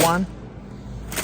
1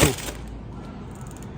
2.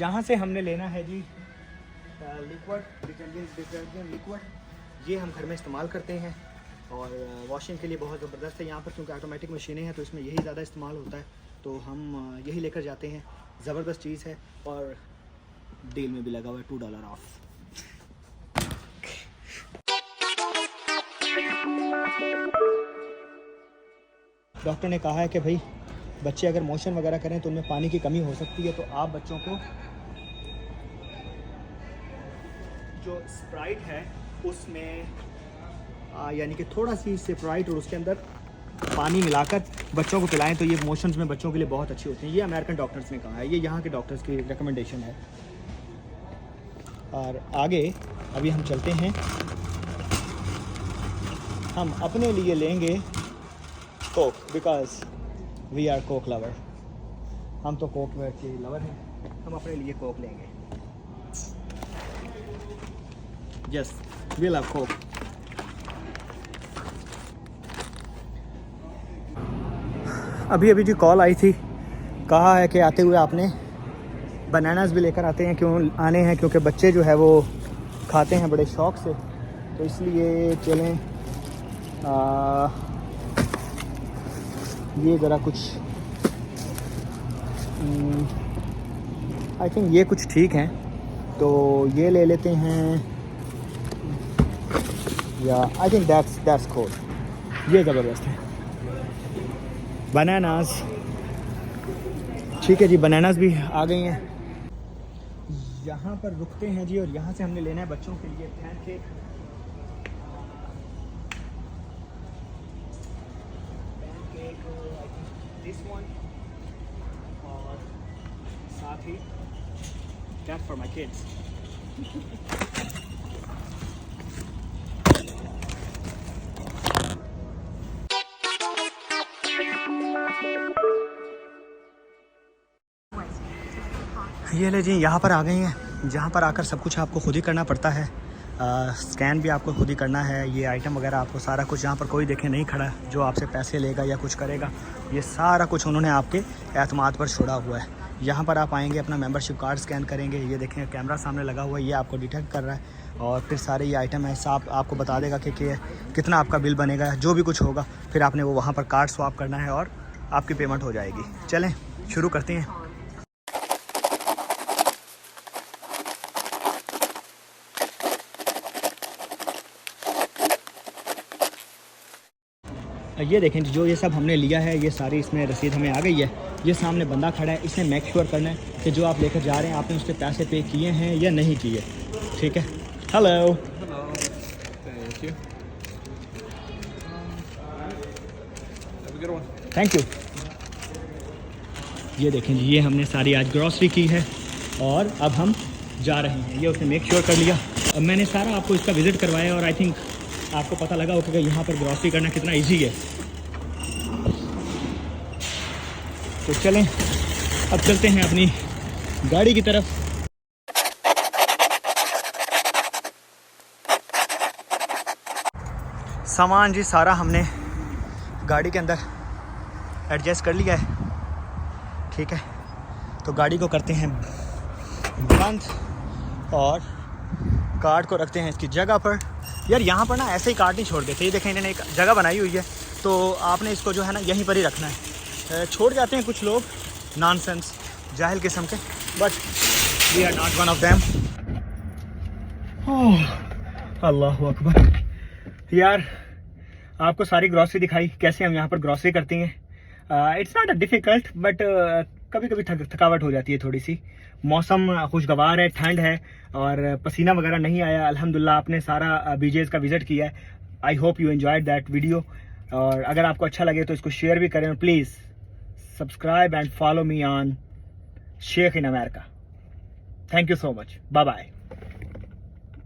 यहाँ से हमने लेना है जी लिक्विड डिटर्जेंट लिक्विड, ये हम घर में इस्तेमाल करते हैं और वॉशिंग के लिए बहुत ज़बरदस्त है यहाँ पर, क्योंकि ऑटोमेटिक मशीनें हैं तो इसमें यही ज़्यादा इस्तेमाल होता है, तो हम यही लेकर जाते हैं। ज़बरदस्त चीज़ है और डील में भी लगा हुआ है $2 ऑफ। डॉक्टर ने कहा है कि भाई बच्चे अगर मोशन वगैरह करें तो उनमें पानी की कमी हो सकती है, तो आप बच्चों को जो स्प्राइट है उसमें यानी कि थोड़ा सी स्प्राइट और उसके अंदर पानी मिलाकर बच्चों को पिलाएं तो ये मोशंस में बच्चों के लिए बहुत अच्छी होती हैं। ये अमेरिकन डॉक्टर्स ने कहा है, ये यहाँ के डॉक्टर्स की रिकमेंडेशन है। और आगे अभी हम चलते हैं, हम अपने लिए लेंगे Coke, because we are Coke lover. हम तो कोक के लवर हैं, हम अपने लिए कोक लेंगे। Yes, we love Coke. अभी अभी जी कॉल आई थी, कहा है कि आते हुए आपने बनानास भी लेकर आते हैं, आने हैं क्योंकि बच्चे जो है वो खाते हैं बड़े शौक़ से, तो इसलिए चलें ये ज़रा कुछ आई थिंक ये कुछ ठीक हैं, तो ये ले लेते हैं, या आई थिंक दैट्स कोल्ड, ये ज़बरदस्त है। बनानास ठीक है जी, बनानास भी आ गई हैं। यहाँ पर रुकते हैं जी, और यहाँ से हमने लेना है बच्चों के लिए पैनकेक। दिस वन, और साथ ही दैट फॉर माय किड्स। ये ले जी, यहाँ पर आ गई हैं, जहाँ पर आकर सब कुछ आपको खुद ही करना पड़ता है। स्कैन भी आपको खुद ही करना है, ये आइटम वगैरह आपको सारा कुछ, यहाँ पर कोई देखे नहीं खड़ा जो आपसे पैसे लेगा या कुछ करेगा, ये सारा कुछ उन्होंने आपके एतमाद पर छोड़ा हुआ है। यहाँ पर आप आएंगे, अपना मेंबरशिप कार्ड स्कैन करेंगे, ये देखें कैमरा सामने लगा हुआ है, ये आपको डिटेक्ट कर रहा है, और फिर सारे ये आइटम है आपको बता देगा कि कितना आपका बिल बनेगा, जो भी कुछ होगा, फिर आपने वो वहाँ पर कार्ड स्वैप करना है और आपकी पेमेंट हो जाएगी। चलें शुरू करते हैं। ये देखें जो ये सब हमने लिया है, ये सारी इसमें रसीद हमें आ गई है। ये सामने बंदा खड़ा है, इसने मेक श्योर करना है कि जो आप लेकर जा रहे हैं आपने उसके पैसे पे किए हैं या नहीं किए। ठीक है, हेलो, थैंक यू। ये देखें जी, ये हमने सारी आज ग्रॉसरी की है और अब हम जा रहे हैं। ये उसने मेक श्योर कर लिया। अब मैंने सारा आपको इसका विज़िट करवाया और आई थिंक आपको पता लगा होगा कि यहाँ पर ग्रॉसरी करना कितना इजी है। तो चलें अब चलते हैं अपनी गाड़ी की तरफ। सामान जी सारा हमने गाड़ी के अंदर एडजस्ट कर लिया है। ठीक है, तो गाड़ी को करते हैं बंद और कार्ड को रखते हैं इसकी जगह पर। यार यहाँ पर ना ऐसे ही कार्ड नहीं छोड़ देते, ये देखें इन्होंने एक जगह बनाई हुई है, तो आपने इसको जो है ना यहीं पर ही रखना है। छोड़ जाते हैं कुछ लोग नॉनसेंस जाहिल किस्म के, but we are not one of them. Allah अकबर। यार आपको सारी ग्रॉसरी दिखाई कैसे हम यहाँ पर ग्रॉसरी करती हैं। It's not a difficult, but कभी कभी थकावट हो जाती है थोड़ी सी। मौसम खुशगवार है, ठंड है और पसीना वगैरह नहीं आया अल्हम्दुलिल्लाह। आपने सारा बीजेस का विज़िट किया है। I hope you enjoyed that video, और अगर आपको अच्छा लगे तो इसको शेयर भी करें। Please subscribe and follow me on Sheikh in America. Thank you so much, bye bye.